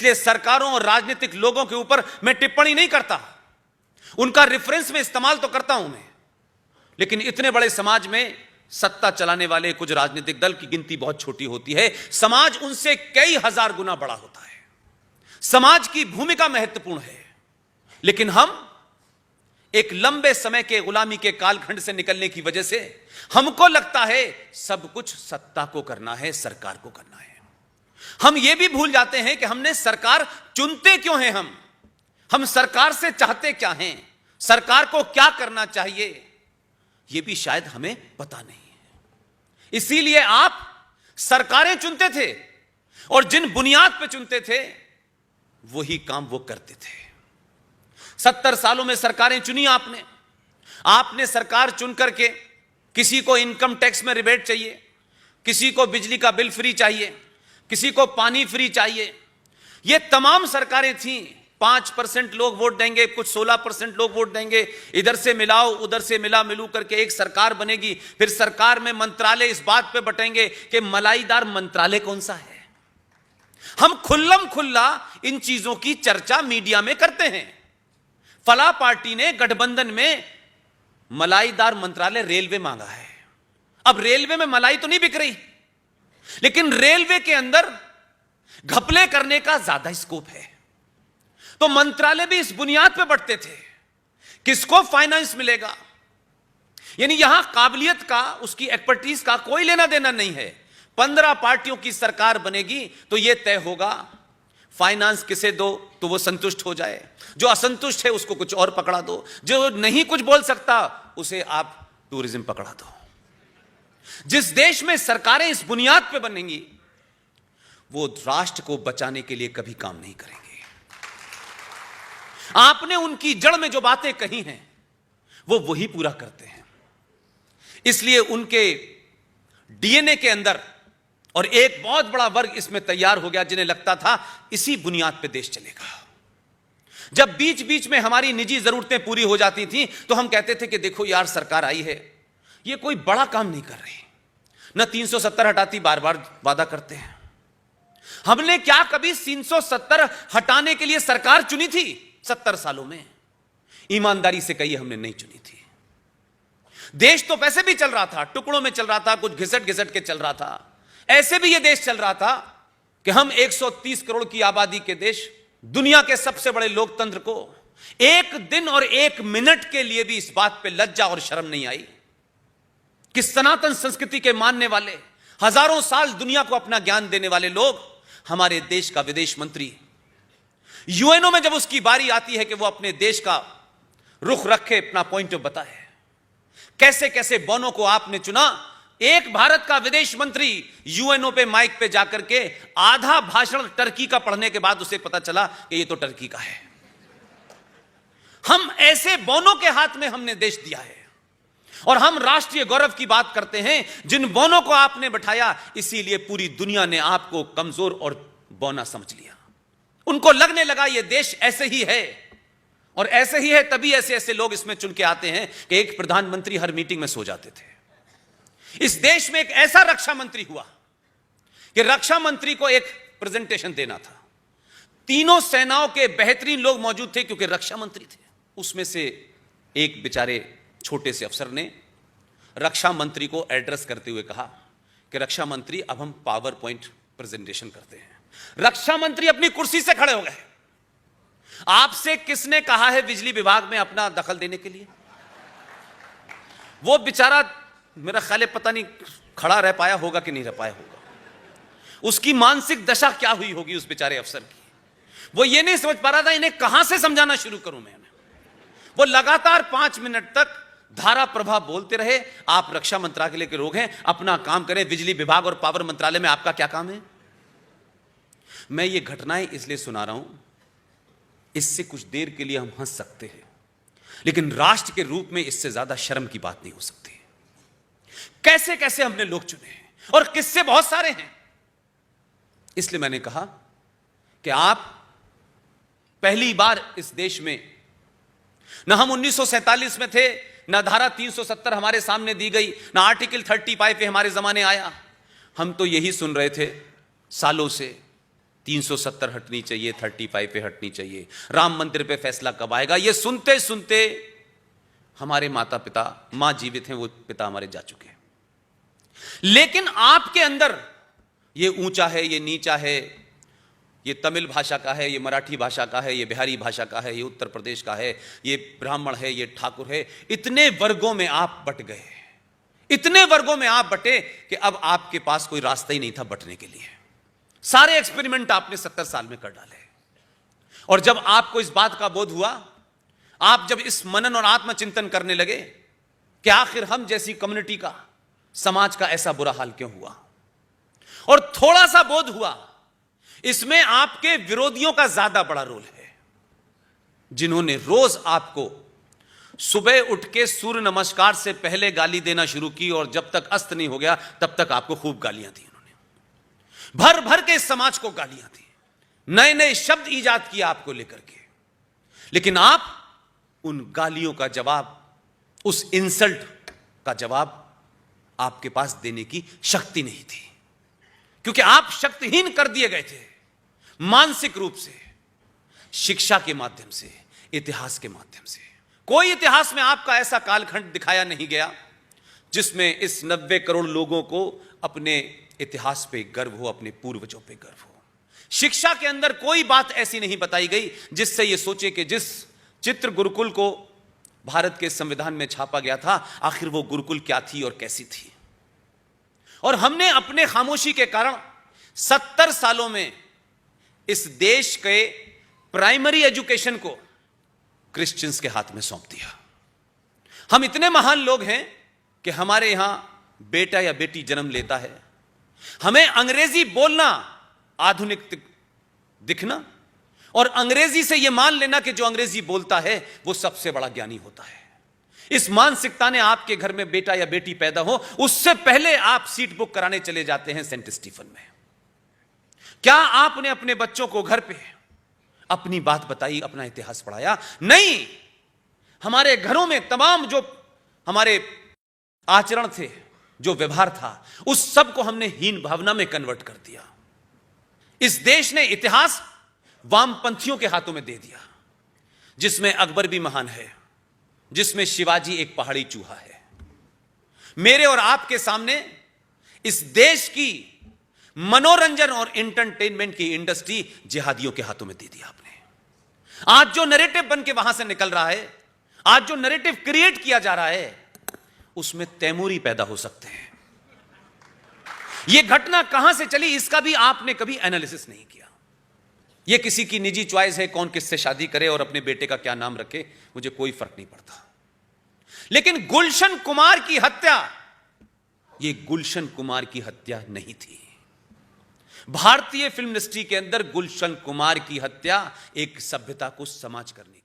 इसलिए सरकारों और राजनीतिक लोगों के ऊपर मैं टिप्पणी नहीं करता, उनका रेफरेंस में इस्तेमाल तो करता हूं मैं, लेकिन इतने बड़े समाज में सत्ता चलाने वाले कुछ राजनीतिक दल की गिनती बहुत छोटी होती है। समाज उनसे कई हजार गुना बड़ा होता है। समाज की भूमिका महत्वपूर्ण है, लेकिन हम एक लंबे समय के गुलामी के कालखंड से निकलने की वजह से हमको लगता है सब कुछ सत्ता को करना है, सरकार को करना है। हम यह भी भूल जाते हैं कि हमने सरकार चुनते क्यों हैं, हम सरकार से चाहते क्या हैं, सरकार को क्या करना चाहिए, यह भी शायद हमें पता नहीं है। इसीलिए आप सरकारें चुनते थे और जिन बुनियाद पर चुनते थे वही काम वो करते थे। 70 सालों में सरकारें चुनी आपने सरकार चुन करके किसी को इनकम टैक्स में रिबेट चाहिए, किसी को बिजली का बिल फ्री चाहिए, किसी को पानी फ्री चाहिए। ये तमाम सरकारें थीं। 5% लोग वोट देंगे, कुछ 16% लोग वोट देंगे, इधर से मिलाओ उधर से मिलू करके एक सरकार बनेगी। फिर सरकार में मंत्रालय इस बात पे बटेंगे कि मलाईदार मंत्रालय कौन सा है। हम खुल्लम खुल्ला इन चीजों की चर्चा मीडिया में करते हैं। फला पार्टी ने गठबंधन में मलाईदार मंत्रालय रेलवे मांगा है। अब रेलवे में मलाई तो नहीं बिक रही, लेकिन रेलवे के अंदर घपले करने का ज्यादा स्कोप है। तो मंत्रालय भी इस बुनियाद पर बढ़ते थे, किसको फाइनेंस मिलेगा, यानी यहां काबिलियत का, उसकी एक्सपर्टीज का कोई लेना देना नहीं है। 15 पार्टियों की सरकार बनेगी तो यह तय होगा फाइनेंस किसे दो तो वो संतुष्ट हो जाए, जो असंतुष्ट है उसको कुछ और पकड़ा दो, जो नहीं कुछ बोल सकता उसे आप टूरिज्म पकड़ा दो। जिस देश में सरकारें इस बुनियाद पे बनेंगी वो राष्ट्र को बचाने के लिए कभी काम नहीं करेंगे। आपने उनकी जड़ में जो बातें कही हैं वो वही पूरा करते हैं। इसलिए उनके डीएनए के अंदर और एक बहुत बड़ा वर्ग इसमें तैयार हो गया जिन्हें लगता था इसी बुनियाद पे देश चलेगा। जब बीच बीच में हमारी निजी जरूरतें पूरी हो जाती थी तो हम कहते थे कि देखो यार सरकार आई है, ये कोई बड़ा काम नहीं कर रही, ना 370 हटाती, बार बार वादा करते हैं। हमने क्या कभी 370 हटाने के लिए सरकार चुनी थी 70 सालों में? ईमानदारी से कहिए हमने नहीं चुनी थी। देश तो वैसे भी चल रहा था, टुकड़ों में चल रहा था, कुछ घिसट घिसट के चल रहा था। ऐसे भी यह देश चल रहा था कि हम 130 करोड़ की आबादी के देश, दुनिया के सबसे बड़े लोकतंत्र को एक दिन और एक मिनट के लिए भी इस बात पे लज्जा और शर्म नहीं आई कि सनातन संस्कृति के मानने वाले, हजारों साल दुनिया को अपना ज्ञान देने वाले लोग, हमारे देश का विदेश मंत्री यूएनओ में जब उसकी बारी आती है कि वो अपने देश का रुख रखे, अपना पॉइंट ऑफ बताए, कैसे कैसे बौनों को आपने चुना। एक भारत का विदेश मंत्री यूएनओ पे माइक पे जाकर के आधा भाषण टर्की का पढ़ने के बाद उसे पता चला कि ये तो टर्की का है। हम ऐसे बौनों के हाथ में हमने देश दिया है और हम राष्ट्रीय गौरव की बात करते हैं जिन बौनों को आपने बैठाया, इसीलिए पूरी दुनिया ने आपको कमजोर और बौना समझ लिया। उनको लगने लगा ये देश ऐसे ही है, और ऐसे ही है तभी ऐसे ऐसे लोग इसमें चुन के आते हैं कि एक प्रधानमंत्री हर मीटिंग में सो जाते थे। इस देश में एक ऐसा रक्षा मंत्री हुआ कि रक्षा मंत्री को एक प्रेजेंटेशन देना था। तीनों सेनाओं के बेहतरीन लोग मौजूद थे क्योंकि रक्षा मंत्री थे। उसमें से एक बेचारे छोटे से अफसर ने रक्षा मंत्री को एड्रेस करते हुए कहा कि रक्षा मंत्री अब हम पावर पॉइंट प्रेजेंटेशन करते हैं। रक्षा मंत्री अपनी कुर्सी से खड़े हो गए। आपसे किसने कहा है बिजली विभाग में अपना दखल देने के लिए? वो बेचारा मेरा ख्याल है पता नहीं खड़ा रह पाया होगा कि नहीं रह पाया होगा। उसकी मानसिक दशा क्या हुई होगी उस बेचारे अफसर की। वो ये नहीं समझ पा रहा था इन्हें कहां से समझाना शुरू करूं मैं। वो लगातार 5 मिनट तक धारा प्रभा बोलते रहे, आप रक्षा मंत्रालय के लोग हैं, अपना काम करें, बिजली विभाग और पावर मंत्रालय में आपका क्या काम है। मैं ये घटनाएं इसलिए सुना रहा हूं, इससे कुछ देर के लिए हम हंस सकते हैं, लेकिन राष्ट्र के रूप में इससे ज्यादा शर्म की बात नहीं हो सकती। कैसे कैसे हमने लोग चुने हैं और किससे बहुत सारे हैं। इसलिए मैंने कहा कि आप पहली बार इस देश में, ना हम 1947 में थे, ना धारा 370 हमारे सामने दी गई, ना आर्टिकल 35 पे हमारे जमाने आया। हम तो यही सुन रहे थे सालों से, 370 हटनी चाहिए, 35 पे हटनी चाहिए, राम मंदिर पे फैसला कब आएगा, ये सुनते सुनते हमारे माता पिता, मां जीवित हैं, वो पिता हमारे जा चुके हैं। लेकिन आपके अंदर ये ऊंचा है, ये नीचा है, ये तमिल भाषा का है, ये मराठी भाषा का है, ये बिहारी भाषा का है, ये उत्तर प्रदेश का है, ये ब्राह्मण है, ये ठाकुर है, इतने वर्गों में आप बट गए, इतने वर्गों में आप बटे कि अब आपके पास कोई रास्ता ही नहीं था बटने के लिए। सारे एक्सपेरिमेंट आपने 70 साल में कर डाले। और जब आपको इस बात का बोध हुआ, आप जब इस मनन और आत्मचिंतन करने लगे कि आखिर हम जैसी कम्युनिटी का, समाज का ऐसा बुरा हाल क्यों हुआ, और थोड़ा सा बोध हुआ, इसमें आपके विरोधियों का ज्यादा बड़ा रोल है, जिन्होंने रोज आपको सुबह उठ के सूर्य नमस्कार से पहले गाली देना शुरू की और जब तक अस्त नहीं हो गया तब तक आपको खूब गालियां दी। उन्होंने भर भर के इस समाज को गालियां दी, नए नए शब्द ईजाद किया आपको लेकर के, लेकिन आप उन गालियों का जवाब, उस इंसल्ट का जवाब आपके पास देने की शक्ति नहीं थी, क्योंकि आप शक्तिहीन कर दिए गए थे मानसिक रूप से, शिक्षा के माध्यम से, इतिहास के माध्यम से। कोई इतिहास में आपका ऐसा कालखंड दिखाया नहीं गया जिसमें इस 90 करोड़ लोगों को अपने इतिहास पे गर्व हो, अपने पूर्वजों पे गर्व हो। शिक्षा के अंदर कोई बात ऐसी नहीं बताई गई जिससे यह सोचे कि जिस चित्र गुरुकुल को भारत के संविधान में छापा गया था, आखिर वो गुरुकुल क्या थी और कैसी थी। और हमने अपने खामोशी के कारण 70 सालों में इस देश के प्राइमरी एजुकेशन को क्रिश्चियंस के हाथ में सौंप दिया। हम इतने महान लोग हैं कि हमारे यहां बेटा या बेटी जन्म लेता है, हमें अंग्रेजी बोलना आधुनिक दिखना और अंग्रेजी से यह मान लेना कि जो अंग्रेजी बोलता है वो सबसे बड़ा ज्ञानी होता है। इस मानसिकता ने आपके घर में बेटा या बेटी पैदा हो, उससे पहले आप सीट बुक कराने चले जाते हैं सेंट स्टीफन में। क्या आपने अपने बच्चों को घर पे अपनी बात बताई, अपना इतिहास पढ़ाया? नहीं। हमारे घरों में तमाम जो हमारे आचरण थे, जो व्यवहार था, उस सब को हमने हीन भावना में कन्वर्ट कर दिया। इस देश ने इतिहास वामपंथियों के हाथों में दे दिया, जिसमें अकबर भी महान है, जिसमें शिवाजी एक पहाड़ी चूहा है। मेरे और आपके सामने इस देश की मनोरंजन और एंटरटेनमेंट की इंडस्ट्री जिहादियों के हाथों में दे दी आपने। आज जो नैरेटिव बन के वहां से निकल रहा है, आज जो नैरेटिव क्रिएट किया जा रहा है, उसमें तैमूरी पैदा हो सकते हैं। यह घटना कहां से चली, इसका भी आपने कभी एनालिसिस नहीं किया। यह किसी की निजी चॉइस है, कौन किससे शादी करे और अपने बेटे का क्या नाम रखे, मुझे कोई फर्क नहीं पड़ता। लेकिन गुलशन कुमार की हत्या, यह गुलशन कुमार की हत्या नहीं थी। भारतीय फिल्म इंडस्ट्री के अंदर गुलशन कुमार की हत्या एक सभ्यता को समाज करने